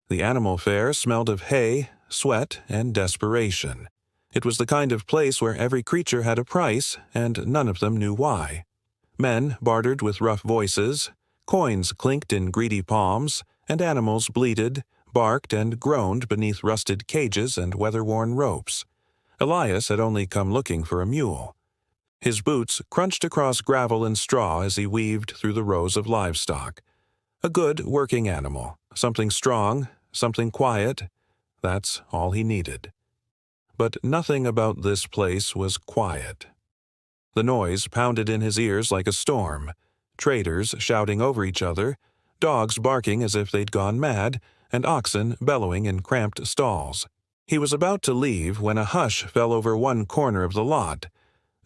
The animal fair smelled of hay, sweat, and desperation. It was the kind of place where every creature had a price, and none of them knew why. Men bartered with rough voices, coins clinked in greedy palms, and animals bleated, barked, and groaned beneath rusted cages and weather-worn ropes. Elias had only come looking for a mule. His boots crunched across gravel and straw as he weaved through the rows of livestock. A good working animal, something strong, something quiet, that's all he needed. But nothing about this place was quiet. The noise pounded in his ears like a storm, traders shouting over each other, dogs barking as if they'd gone mad, and oxen bellowing in cramped stalls. He was about to leave when a hush fell over one corner of the lot.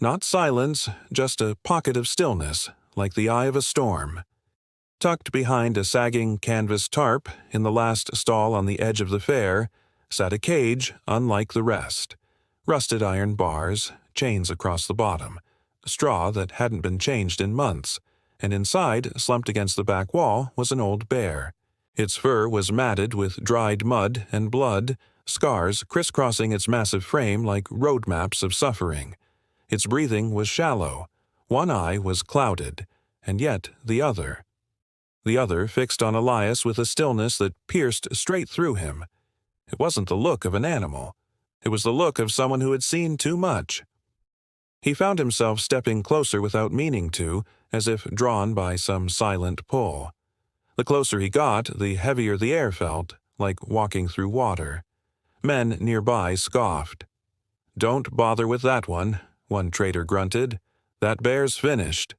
Not silence, just a pocket of stillness, like the eye of a storm. Tucked behind a sagging canvas tarp, in the last stall on the edge of the fair, sat a cage unlike the rest. Rusted iron bars, chains across the bottom, straw that hadn't been changed in months, and inside, slumped against the back wall, was an old bear. Its fur was matted with dried mud and blood, scars crisscrossing its massive frame like road maps of suffering. Its breathing was shallow. One eye was clouded, and yet the other fixed on Elias with a stillness that pierced straight through him. It wasn't the look of an animal. It was the look of someone who had seen too much. He found himself stepping closer without meaning to, as if drawn by some silent pull. The closer he got, the heavier the air felt, like walking through water. Men nearby scoffed. "Don't bother with that one," one trader grunted. "That bear's finished."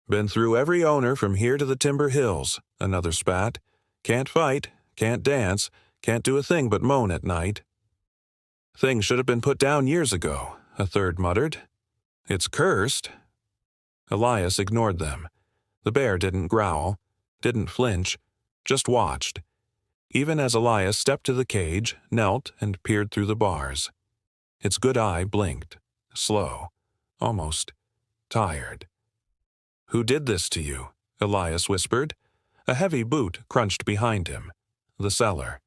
"Been through every owner from here to the Timber Hills," another spat. "Can't fight, can't dance, can't do a thing but moan at night." "Thing should have been put down years ago," a third muttered. "It's cursed." Elias ignored them. The bear didn't growl, didn't flinch, just watched. Even as Elias stepped to the cage, knelt, and peered through the bars. Its good eye blinked, slow, almost tired. "Who did this to you?" Elias whispered. A heavy boot crunched behind him. The seller.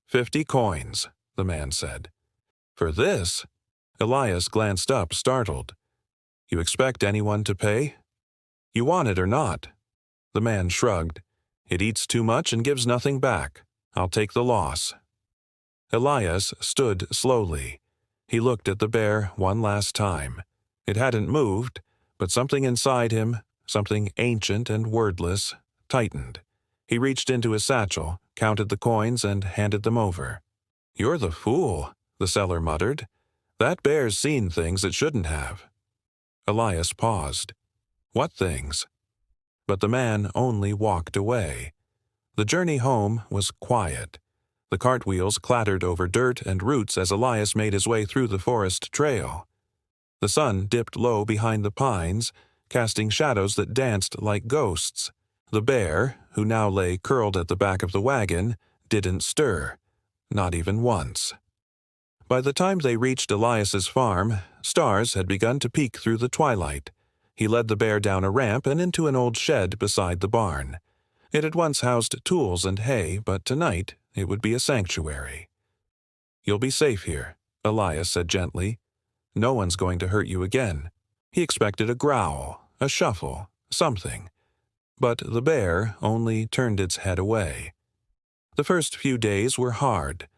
50 coins, the man said. "For this?" Elias glanced up, startled. "You expect anyone to pay? You want it or not?" The man shrugged. "It eats too much and gives nothing back. I'll take the loss." Elias stood slowly. He looked at the bear one last time. It hadn't moved, but something inside him, something ancient and wordless, tightened. He reached into his satchel, counted the coins, and handed them over. "You're the fool," the seller muttered. "That bear's seen things it shouldn't have." Elias paused. "What things?" But the man only walked away. The journey home was quiet. The cartwheels clattered over dirt and roots as Elias made his way through the forest trail. The sun dipped low behind the pines, casting shadows that danced like ghosts. The bear, who now lay curled at the back of the wagon, didn't stir, not even once. By the time they reached Elias's farm, stars had begun to peek through the twilight. He led the bear down a ramp and into an old shed beside the barn. It had once housed tools and hay, but tonight it would be a sanctuary. "You'll be safe here," Elias said gently. "No one's going to hurt you again." He expected a growl, a shuffle, something. But the bear only turned its head away. The first few days were hard.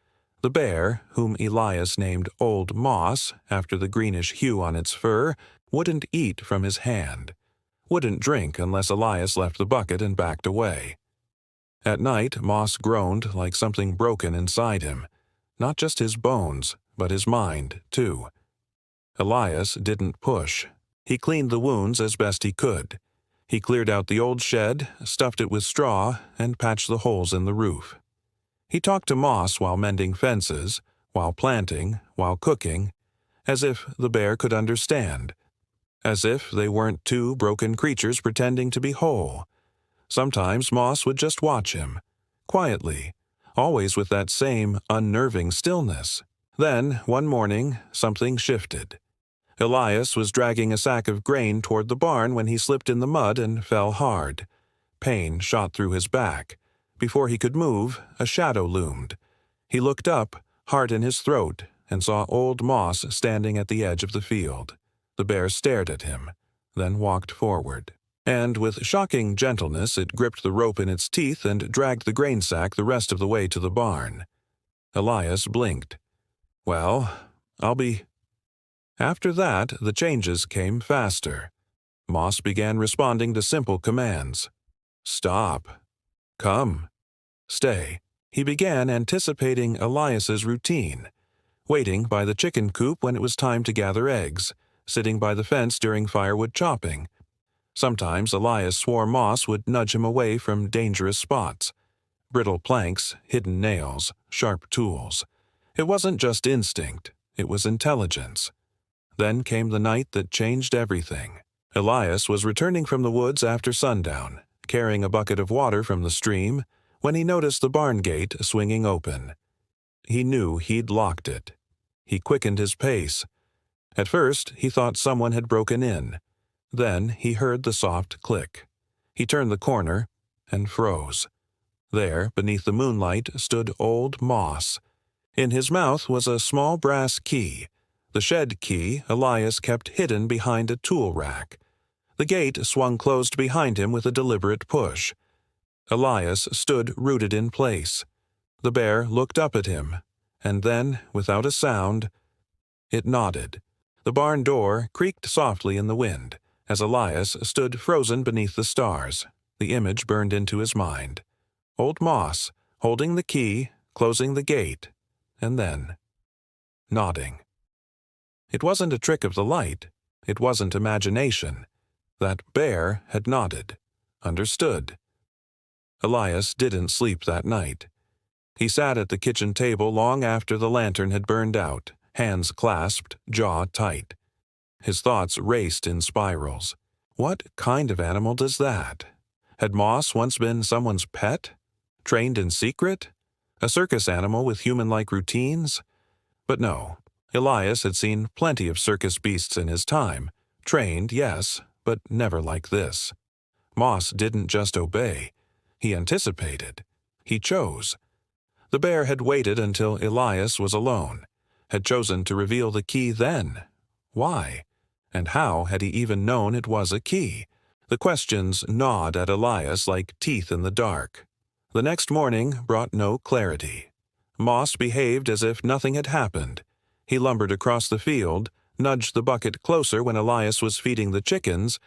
The bear, whom Elias named Old Moss after the greenish hue on its fur, wouldn't eat from his hand, wouldn't drink unless Elias left the bucket and backed away. At night, Moss groaned like something broken inside him, not just his bones, but his mind, too. Elias didn't push. He cleaned the wounds as best he could. He cleared out the old shed, stuffed it with straw, and patched the holes in the roof. He talked to Moss while mending fences, while planting, while cooking, as if the bear could understand, as if they weren't two broken creatures pretending to be whole. Sometimes Moss would just watch him, quietly, always with that same unnerving stillness. Then, one morning, something shifted. Elias was dragging a sack of grain toward the barn when he slipped in the mud and fell hard. Pain shot through his back. Before he could move, a shadow loomed. He looked up, heart in his throat, and saw old Moss standing at the edge of the field. The bear stared at him, then walked forward. And with shocking gentleness it gripped the rope in its teeth and dragged the grain sack the rest of the way to the barn. Elias blinked. "Well, I'll be—" After that, the changes came faster. Moss began responding to simple commands. Stop. Come. Stay. He began anticipating Elias's routine, waiting by the chicken coop when it was time to gather eggs, sitting by the fence during firewood chopping. Sometimes Elias swore Moss would nudge him away from dangerous spots. Brittle planks, hidden nails, sharp tools. It wasn't just instinct, it was intelligence. Then came the night that changed everything. Elias was returning from the woods after sundown, carrying a bucket of water from the stream, when he noticed the barn gate swinging open. He knew he'd locked it. He quickened his pace. At first, he thought someone had broken in. Then he heard the soft click. He turned the corner and froze. There, beneath the moonlight, stood old Moss. In his mouth was a small brass key. The shed key Elias kept hidden behind a tool rack. The gate swung closed behind him with a deliberate push. Elias stood rooted in place. The bear looked up at him, and then, without a sound, it nodded. The barn door creaked softly in the wind, as Elias stood frozen beneath the stars. The image burned into his mind. Old Moss, holding the key, closing the gate, and then nodding. It wasn't a trick of the light. It wasn't imagination. That bear had nodded, understood. Elias didn't sleep that night. He sat at the kitchen table long after the lantern had burned out, hands clasped, jaw tight. His thoughts raced in spirals. What kind of animal does that? Had Moss once been someone's pet? Trained in secret? A circus animal with human-like routines? But no. Elias had seen plenty of circus beasts in his time. Trained, yes, but never like this. Moss didn't just obey. He anticipated. He chose. The bear had waited until Elias was alone, had chosen to reveal the key then. Why? And how had he even known it was a key? The questions gnawed at Elias like teeth in the dark. The next morning brought no clarity. Moss behaved as if nothing had happened. He lumbered across the field, nudged the bucket closer when Elias was feeding the chickens,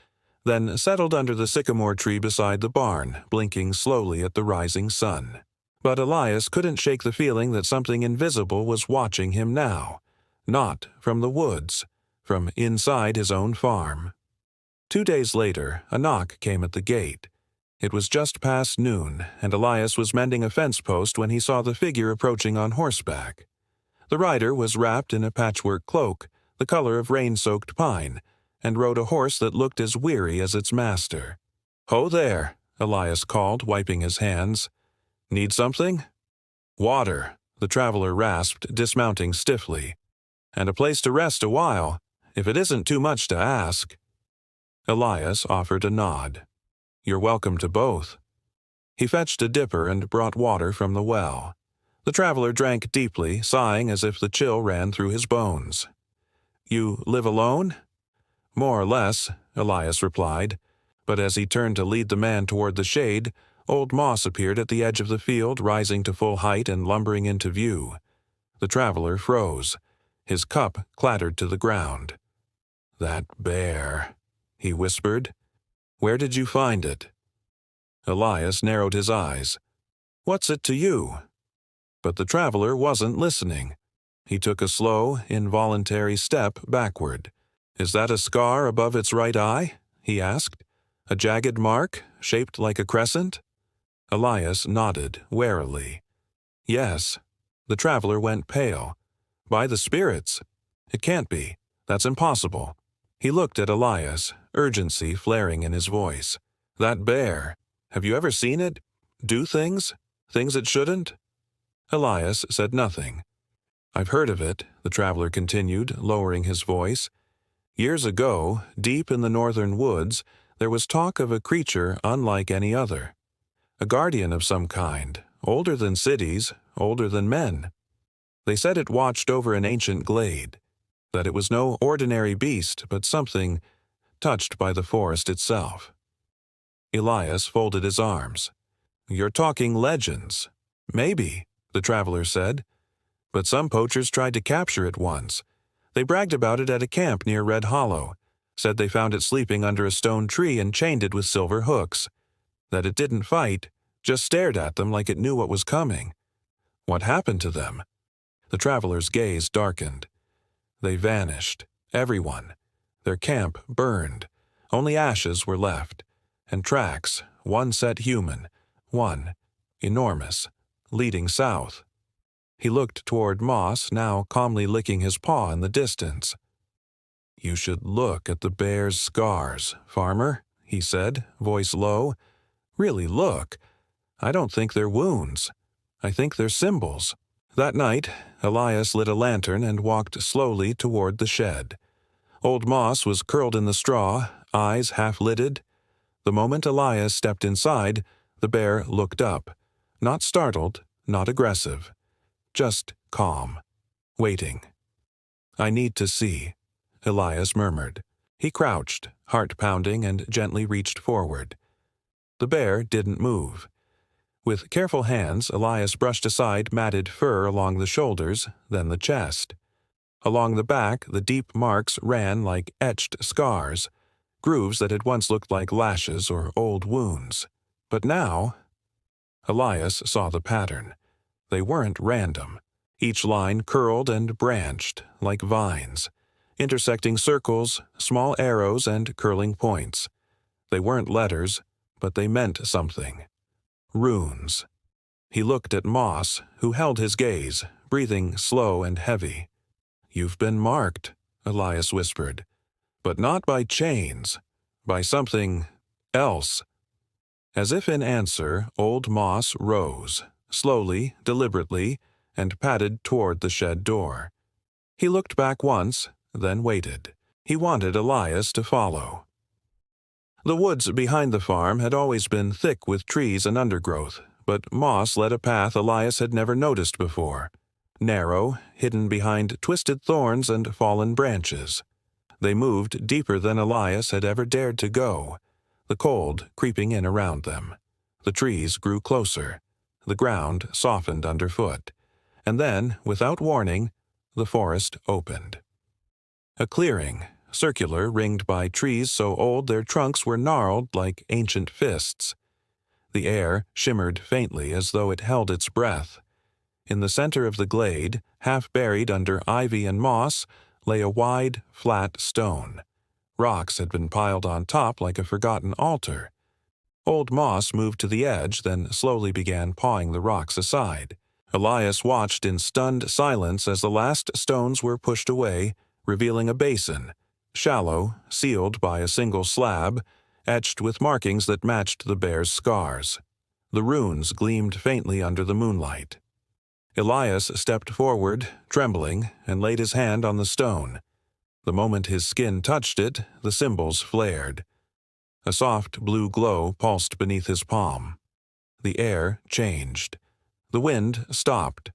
then settled under the sycamore tree beside the barn, blinking slowly at the rising sun. But Elias couldn't shake the feeling that something invisible was watching him now. Not from the woods, from inside his own farm. 2 days later, a knock came at the gate. It was just past noon, and Elias was mending a fence post when he saw the figure approaching on horseback. The rider was wrapped in a patchwork cloak, the color of rain-soaked pine, and rode a horse that looked as weary as its master. "Ho there," Elias called, wiping his hands. "Need something?" "Water," the traveler rasped, dismounting stiffly. "And a place to rest a while, if it isn't too much to ask." Elias offered a nod. "You're welcome to both." He fetched a dipper and brought water from the well. The traveler drank deeply, sighing as if the chill ran through his bones. "You live alone?" "More or less," Elias replied, but as he turned to lead the man toward the shade, old Moss appeared at the edge of the field, rising to full height and lumbering into view. The traveler froze. His cup clattered to the ground. "That bear," he whispered. "Where did you find it?" Elias narrowed his eyes. "What's it to you?" But the traveler wasn't listening. He took a slow, involuntary step backward. "Is that a scar above its right eye?" he asked. "A jagged mark, shaped like a crescent?" Elias nodded warily. "Yes." The traveler went pale. "By the spirits. It can't be. That's impossible." He looked at Elias, urgency flaring in his voice. "That bear. Have you ever seen it? Do things? Things it shouldn't?" Elias said nothing. "I've heard of it," the traveler continued, lowering his voice. "Years ago, deep in the northern woods, there was talk of a creature unlike any other. A guardian of some kind, older than cities, older than men. They said it watched over an ancient glade, that it was no ordinary beast, but something touched by the forest itself. Elias folded his arms. "You're talking legends." "Maybe," the traveler said. "But some poachers tried to capture it once. They bragged about it at a camp near Red Hollow, said they found it sleeping under a stone tree and chained it with silver hooks. That it didn't fight, just stared at them like it knew what was coming." "What happened to them?" The traveler's gaze darkened. "They vanished, everyone. Their camp burned. Only ashes were left, and tracks, one set human, one, enormous, leading south." He looked toward Moss, now calmly licking his paw in the distance. "You should look at the bear's scars, farmer," he said, voice low. "Really look. I don't think they're wounds. I think they're symbols." That night, Elias lit a lantern and walked slowly toward the shed. Old Moss was curled in the straw, eyes half-lidded. The moment Elias stepped inside, the bear looked up, not startled, not aggressive, just calm, waiting. "I need to see," Elias murmured. He crouched, heart pounding, and gently reached forward. The bear didn't move. With careful hands, Elias brushed aside matted fur along the shoulders, then the chest. Along the back, the deep marks ran like etched scars, grooves that had once looked like lashes or old wounds. But now, Elias saw the pattern. They weren't random. Each line curled and branched, like vines, intersecting circles, small arrows, and curling points. They weren't letters, but they meant something. Runes. He looked at Moss, who held his gaze, breathing slow and heavy. "You've been marked," Elias whispered. "But not by chains, by something else." As if in answer, old Moss rose, slowly, deliberately, and padded toward the shed door. He looked back once, then waited. He wanted Elias to follow. The woods behind the farm had always been thick with trees and undergrowth, but Moss led a path Elias had never noticed before. Narrow, hidden behind twisted thorns and fallen branches. They moved deeper than Elias had ever dared to go, the cold creeping in around them. The trees grew closer. The ground softened underfoot. And then, without warning, the forest opened. A clearing, circular, ringed by trees so old their trunks were gnarled like ancient fists. The air shimmered faintly as though it held its breath. In the center of the glade, half buried under ivy and moss, lay a wide, flat stone. Rocks had been piled on top like a forgotten altar. Old Moss moved to the edge, then slowly began pawing the rocks aside. Elias watched in stunned silence as the last stones were pushed away, revealing a basin, shallow, sealed by a single slab, etched with markings that matched the bear's scars. The runes gleamed faintly under the moonlight. Elias stepped forward, trembling, and laid his hand on the stone. The moment his skin touched it, the symbols flared. A soft blue glow pulsed beneath his palm. The air changed. The wind stopped.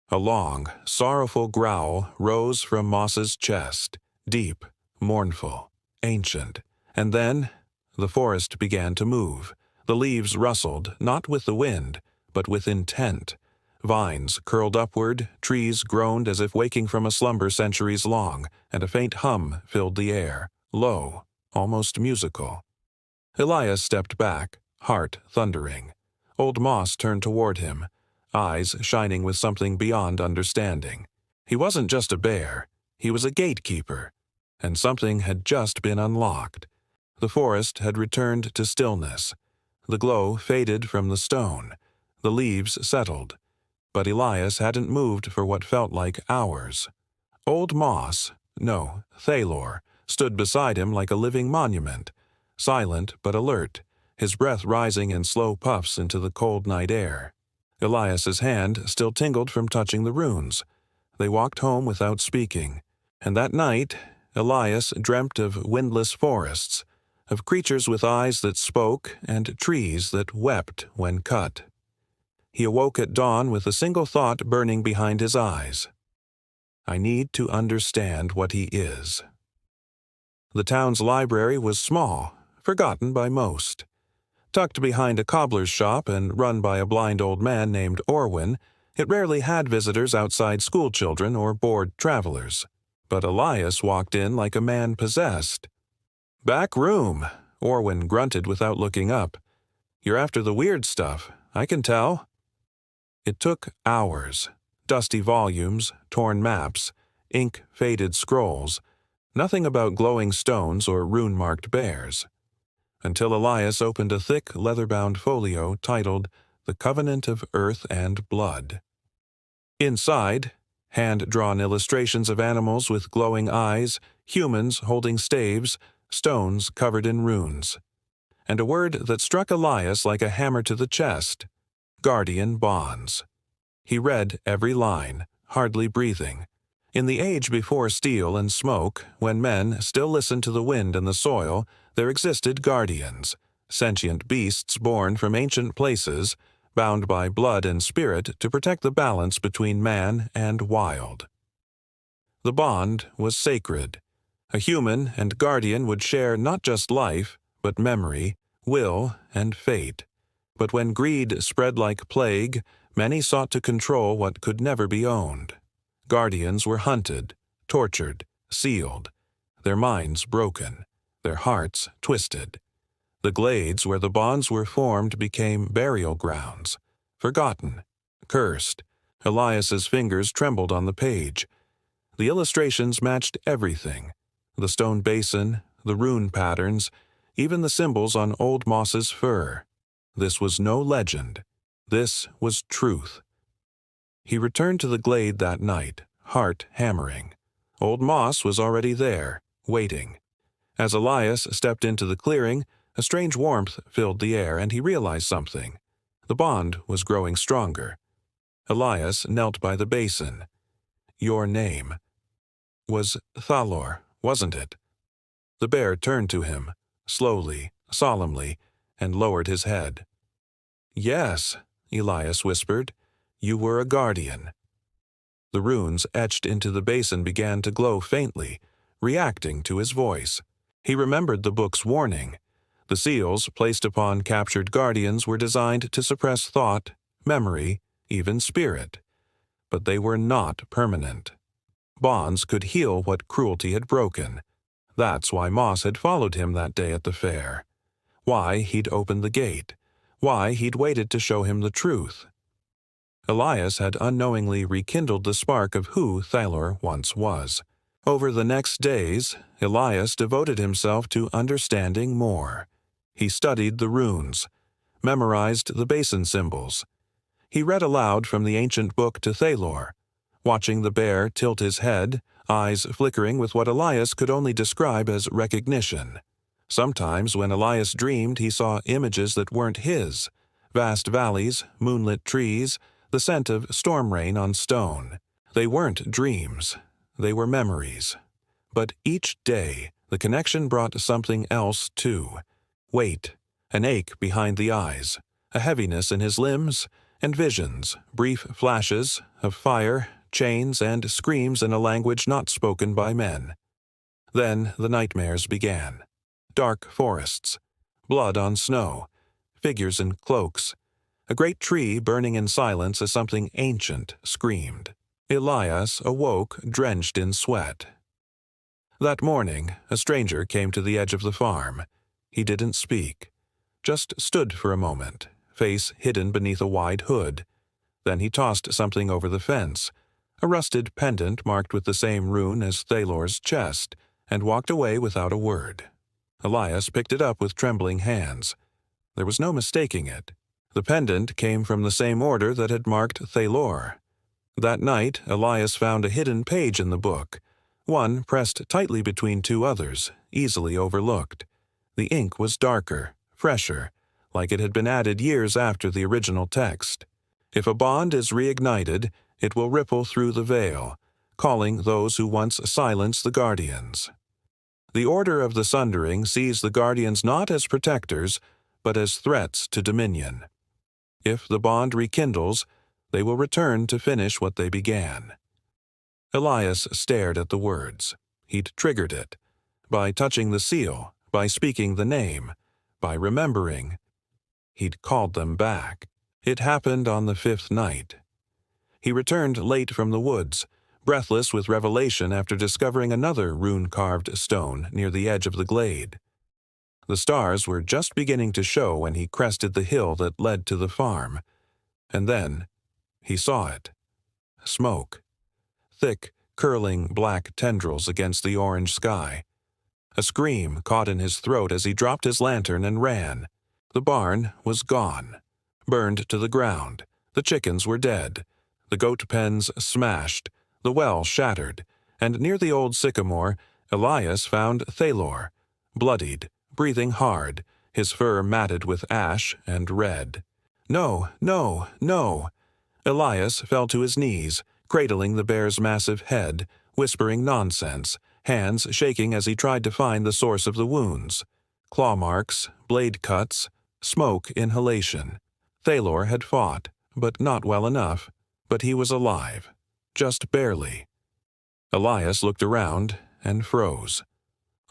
A long, sorrowful growl rose from Moss's chest, deep, mournful, ancient. And then the forest began to move. The leaves rustled, not with the wind, but with intent. Vines curled upward, trees groaned as if waking from a slumber centuries long, and a faint hum filled the air, low, almost musical. Elias stepped back, heart thundering. Old Moss turned toward him, eyes shining with something beyond understanding. He wasn't just a bear, he was a gatekeeper, and something had just been unlocked. The forest had returned to stillness. The glow faded from the stone. The leaves settled. But Elias hadn't moved for what felt like hours. Old Moss, no, Thalor, stood beside him like a living monument, silent but alert, his breath rising in slow puffs into the cold night air. Elias's hand still tingled from touching the runes. They walked home without speaking, and that night Elias dreamt of windless forests, of creatures with eyes that spoke and trees that wept when cut. He awoke at dawn with a single thought burning behind his eyes. I need to understand what he is. The town's library was small, forgotten by most. Tucked behind a cobbler's shop and run by a blind old man named Orwin, it rarely had visitors outside schoolchildren or bored travelers. But Elias walked in like a man possessed. "Back room," Orwin grunted without looking up. "You're after the weird stuff, I can tell." It took hours. Dusty volumes, torn maps, ink-faded scrolls, nothing about glowing stones or rune-marked bears. Until Elias opened a thick, leather-bound folio titled The Covenant of Earth and Blood. Inside, hand-drawn illustrations of animals with glowing eyes, humans holding staves, stones covered in runes. And a word that struck Elias like a hammer to the chest: guardian bonds. He read every line, hardly breathing. In the age before steel and smoke, when men still listened to the wind and the soil, there existed guardians, sentient beasts born from ancient places, bound by blood and spirit to protect the balance between man and wild. The bond was sacred. A human and guardian would share not just life, but memory, will, and fate. But when greed spread like plague, many sought to control what could never be owned. Guardians were hunted, tortured, sealed, their minds broken, their hearts twisted. The glades where the bonds were formed became burial grounds, forgotten, cursed. Elias's fingers trembled on the page. The illustrations matched everything: the stone basin, the rune patterns, even the symbols on old moss's fur. This was no legend. This was truth. He returned to the glade that night, heart hammering. Old Moss was already there, waiting. As Elias stepped into the clearing, a strange warmth filled the air, and he realized something. The bond was growing stronger. Elias knelt by the basin. "Your name was Thalor, wasn't it?" The bear turned to him, slowly, solemnly, and lowered his head. "Yes," Elias whispered, "you were a guardian." The runes etched into the basin began to glow faintly, reacting to his voice. He remembered the book's warning. The seals placed upon captured guardians were designed to suppress thought, memory, even spirit. But they were not permanent. Bonds could heal what cruelty had broken. That's why Moss had followed him that day at the fair. Why he'd opened the gate. Why he'd waited to show him the truth. Elias had unknowingly rekindled the spark of who Thalor once was. Over the next days, Elias devoted himself to understanding more. He studied the runes, memorized the basin symbols. He read aloud from the ancient book to Thalor, watching the bear tilt his head, eyes flickering with what Elias could only describe as recognition. Sometimes when Elias dreamed, he saw images that weren't his: vast valleys, moonlit trees, the scent of storm rain on stone. They weren't dreams. They were memories. But each day, the connection brought something else too. Weight, an ache behind the eyes, a heaviness in his limbs, and visions, brief flashes of fire, chains, and screams in a language not spoken by men. Then the nightmares began. Dark forests, blood on snow, figures in cloaks. A great tree burning in silence as something ancient screamed. Elias awoke drenched in sweat. That morning, a stranger came to the edge of the farm. He didn't speak, just stood for a moment, face hidden beneath a wide hood. Then he tossed something over the fence, a rusted pendant marked with the same rune as Thalor's chest, and walked away without a word. Elias picked it up with trembling hands. There was no mistaking it. The pendant came from the same order that had marked Thalor. That night, Elias found a hidden page in the book, one pressed tightly between two others, easily overlooked. The ink was darker, fresher, like it had been added years after the original text. If a bond is reignited, it will ripple through the veil, calling those who once silenced the guardians. The Order of the Sundering sees the Guardians not as protectors, but as threats to dominion. If the bond rekindles, they will return to finish what they began. Elias stared at the words. He'd triggered it. By touching the seal, by speaking the name, by remembering. He'd called them back. It happened on the 5th night. He returned late from the woods, breathless with revelation after discovering another rune-carved stone near the edge of the glade. The stars were just beginning to show when he crested the hill that led to the farm. And then he saw it. Smoke. Thick, curling black tendrils against the orange sky. A scream caught in his throat as he dropped his lantern and ran. The barn was gone, burned to the ground. The chickens were dead. The goat pens smashed, the well shattered, and near the old sycamore, Elias found Thalor, bloodied, breathing hard, his fur matted with ash and red. No, no, no! Elias fell to his knees, cradling the bear's massive head, whispering nonsense, hands shaking as he tried to find the source of the wounds. Claw marks, blade cuts, smoke inhalation. Thalor had fought, but not well enough. But he was alive, just barely. Elias looked around and froze.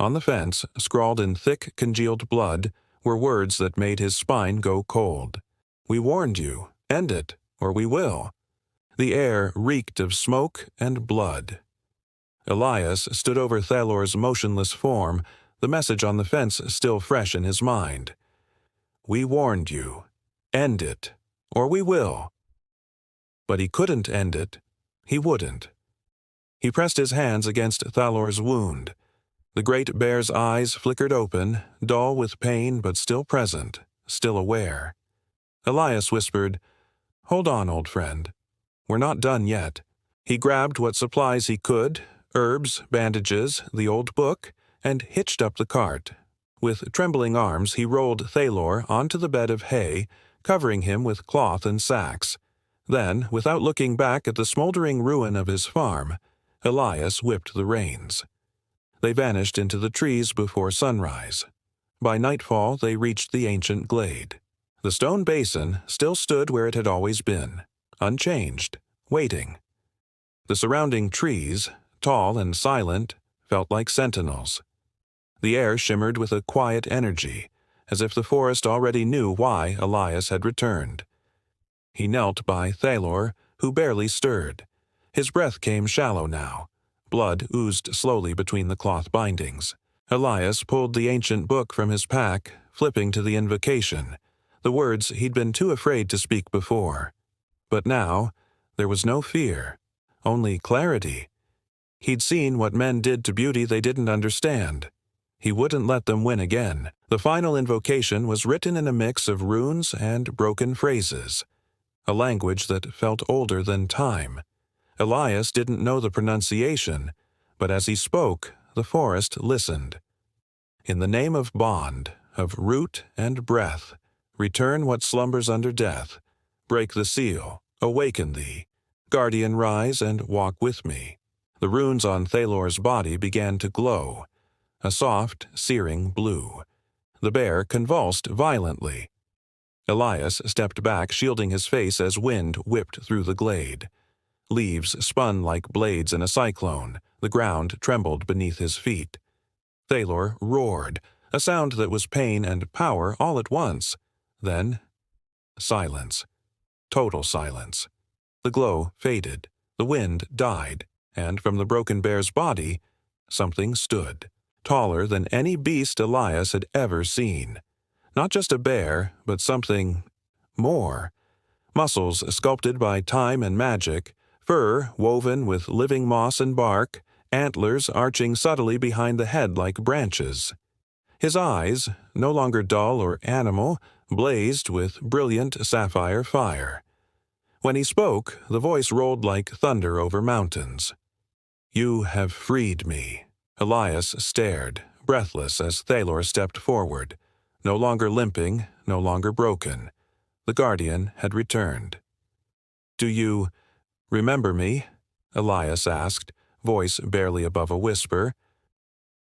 On the fence, scrawled in thick, congealed blood, were words that made his spine go cold. "We warned you. End it, or we will." The air reeked of smoke and blood. Elias stood over Thalor's motionless form, the message on the fence still fresh in his mind. "We warned you. End it, or we will." But he couldn't end it. He wouldn't. He pressed his hands against Thalor's wound. The great bear's eyes flickered open, dull with pain but still present, still aware. Elias whispered, "Hold on, old friend. We're not done yet." He grabbed what supplies he could, herbs, bandages, the old book, and hitched up the cart. With trembling arms he rolled Thalor onto the bed of hay, covering him with cloth and sacks. Then, without looking back at the smoldering ruin of his farm, Elias whipped the reins. They vanished into the trees before sunrise. By nightfall they reached the ancient glade. The stone basin still stood where it had always been, unchanged, waiting. The surrounding trees, tall and silent, felt like sentinels. The air shimmered with a quiet energy, as if the forest already knew why Elias had returned. He knelt by Thalor, who barely stirred. His breath came shallow now. Blood oozed slowly between the cloth bindings. Elias pulled the ancient book from his pack, flipping to the invocation, the words he'd been too afraid to speak before. But now, there was no fear, only clarity. He'd seen what men did to beauty they didn't understand. He wouldn't let them win again. The final invocation was written in a mix of runes and broken phrases, a language that felt older than time. Elias didn't know the pronunciation, but as he spoke, the forest listened. "In the name of bond, of root and breath, return what slumbers under death. Break the seal, awaken thee. Guardian, rise and walk with me." The runes on Thalor's body began to glow, a soft, searing blue. The bear convulsed violently. Elias stepped back, shielding his face as wind whipped through the glade. Leaves spun like blades in a cyclone. The ground trembled beneath his feet. Thalor roared, a sound that was pain and power all at once. Then, silence. Total silence. The glow faded. The wind died, and from the broken bear's body, something stood, taller than any beast Elias had ever seen. Not just a bear, but something more. Muscles sculpted by time and magic, fur woven with living moss and bark, antlers arching subtly behind the head like branches. His eyes, no longer dull or animal, blazed with brilliant sapphire fire. When he spoke, the voice rolled like thunder over mountains. "You have freed me." Elias stared, breathless as Thalor stepped forward. No longer limping, no longer broken. The Guardian had returned. "Do you remember me?" Elias asked, voice barely above a whisper.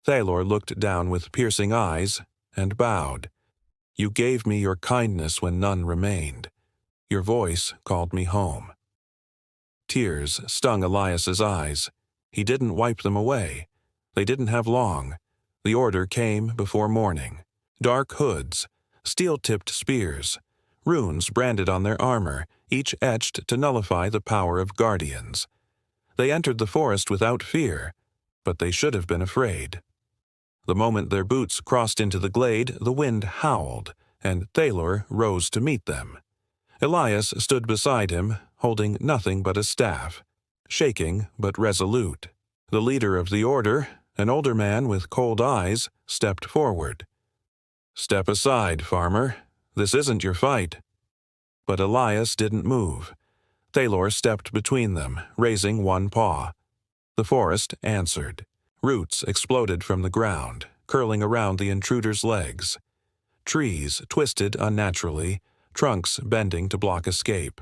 Thalor looked down with piercing eyes and bowed. "You gave me your kindness when none remained. Your voice called me home." Tears stung Elias's eyes. He didn't wipe them away. They didn't have long. The order came before morning. Dark hoods, steel-tipped spears, runes branded on their armor, each etched to nullify the power of guardians. They entered the forest without fear, but they should have been afraid. The moment their boots crossed into the glade, the wind howled, and Thalor rose to meet them. Elias stood beside him, holding nothing but a staff, shaking but resolute. The leader of the order, an older man with cold eyes, stepped forward. "Step aside, farmer. This isn't your fight." But Elias didn't move. Thalor stepped between them, raising one paw. The forest answered. Roots exploded from the ground, curling around the intruder's legs. Trees twisted unnaturally, trunks bending to block escape.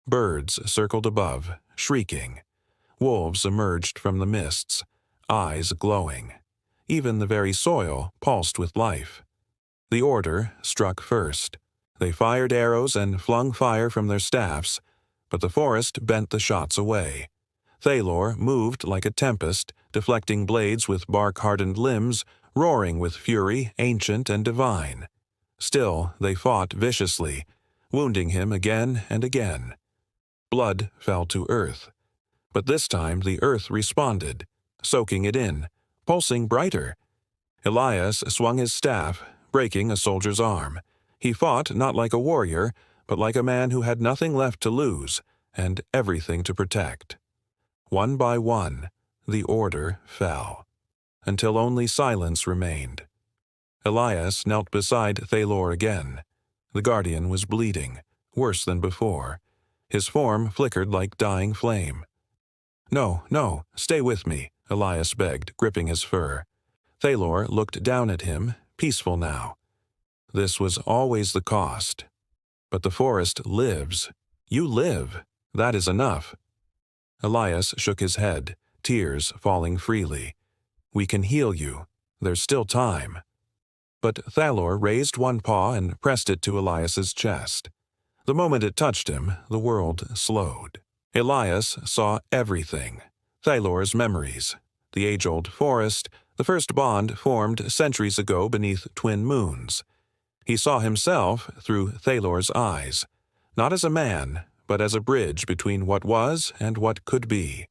Birds circled above, shrieking. Wolves emerged from the mists, eyes glowing. Even the very soil pulsed with life. The order struck first. They fired arrows and flung fire from their staffs, but the forest bent the shots away. Thalor moved like a tempest, deflecting blades with bark-hardened limbs, roaring with fury ancient and divine. Still, they fought viciously, wounding him again and again. Blood fell to earth. But this time the earth responded, soaking it in, pulsing brighter. Elias swung his staff, breaking a soldier's arm. He fought not like a warrior, but like a man who had nothing left to lose and everything to protect. One by one, the order fell, until only silence remained. Elias knelt beside Thalor again. The guardian was bleeding, worse than before. His form flickered like dying flame. "No, no, stay with me," Elias begged, gripping his fur. Thalor looked down at him, peaceful now. This was always the cost. But the forest lives. You live. That is enough. Elias shook his head, tears falling freely. "We can heal you. There's still time." But Thalor raised one paw and pressed it to Elias's chest. The moment it touched him, the world slowed. Elias saw everything. Thalor's memories, the age-old forest, the first bond formed centuries ago beneath twin moons. He saw himself through Thalor's eyes, not as a man, but as a bridge between what was and what could be.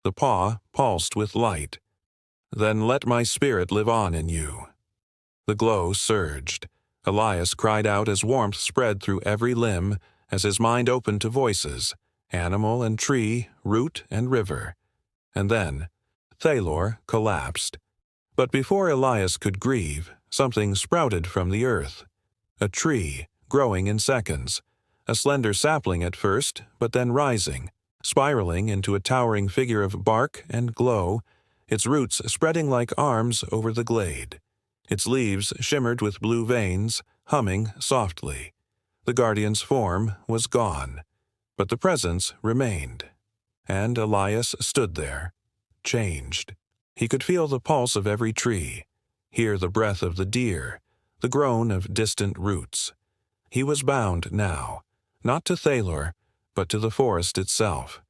The paw pulsed with light. "Then let my spirit live on in you." The glow surged. Elias cried out as warmth spread through every limb, as his mind opened to voices, animal and tree, root and river. And then Thalor collapsed. But before Elias could grieve, something sprouted from the earth. A tree, growing in seconds. A slender sapling at first, but then rising, spiraling into a towering figure of bark and glow, its roots spreading like arms over the glade. Its leaves shimmered with blue veins, humming softly. The guardian's form was gone, but the presence remained. And Elias stood there, changed. He could feel the pulse of every tree, hear the breath of the deer, the groan of distant roots. He was bound now, not to Thalor, but to the forest itself.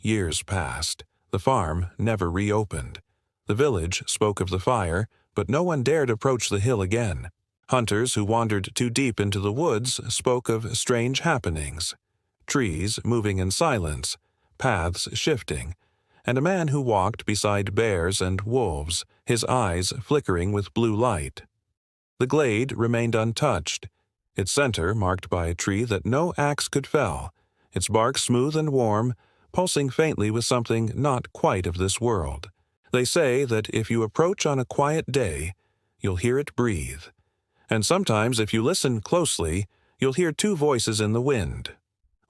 Years passed. The farm never reopened. The village spoke of the fire, but no one dared approach the hill again. Hunters who wandered too deep into the woods spoke of strange happenings. Trees moving in silence, paths shifting, and a man who walked beside bears and wolves, his eyes flickering with blue light. The glade remained untouched, its center marked by a tree that no axe could fell, its bark smooth and warm, pulsing faintly with something not quite of this world. They say that if you approach on a quiet day, you'll hear it breathe. And sometimes if you listen closely, you'll hear two voices in the wind.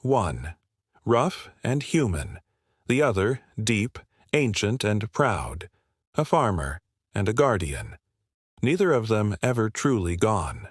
One, rough and human. The other, deep, ancient and proud. A farmer and a guardian. Neither of them ever truly gone.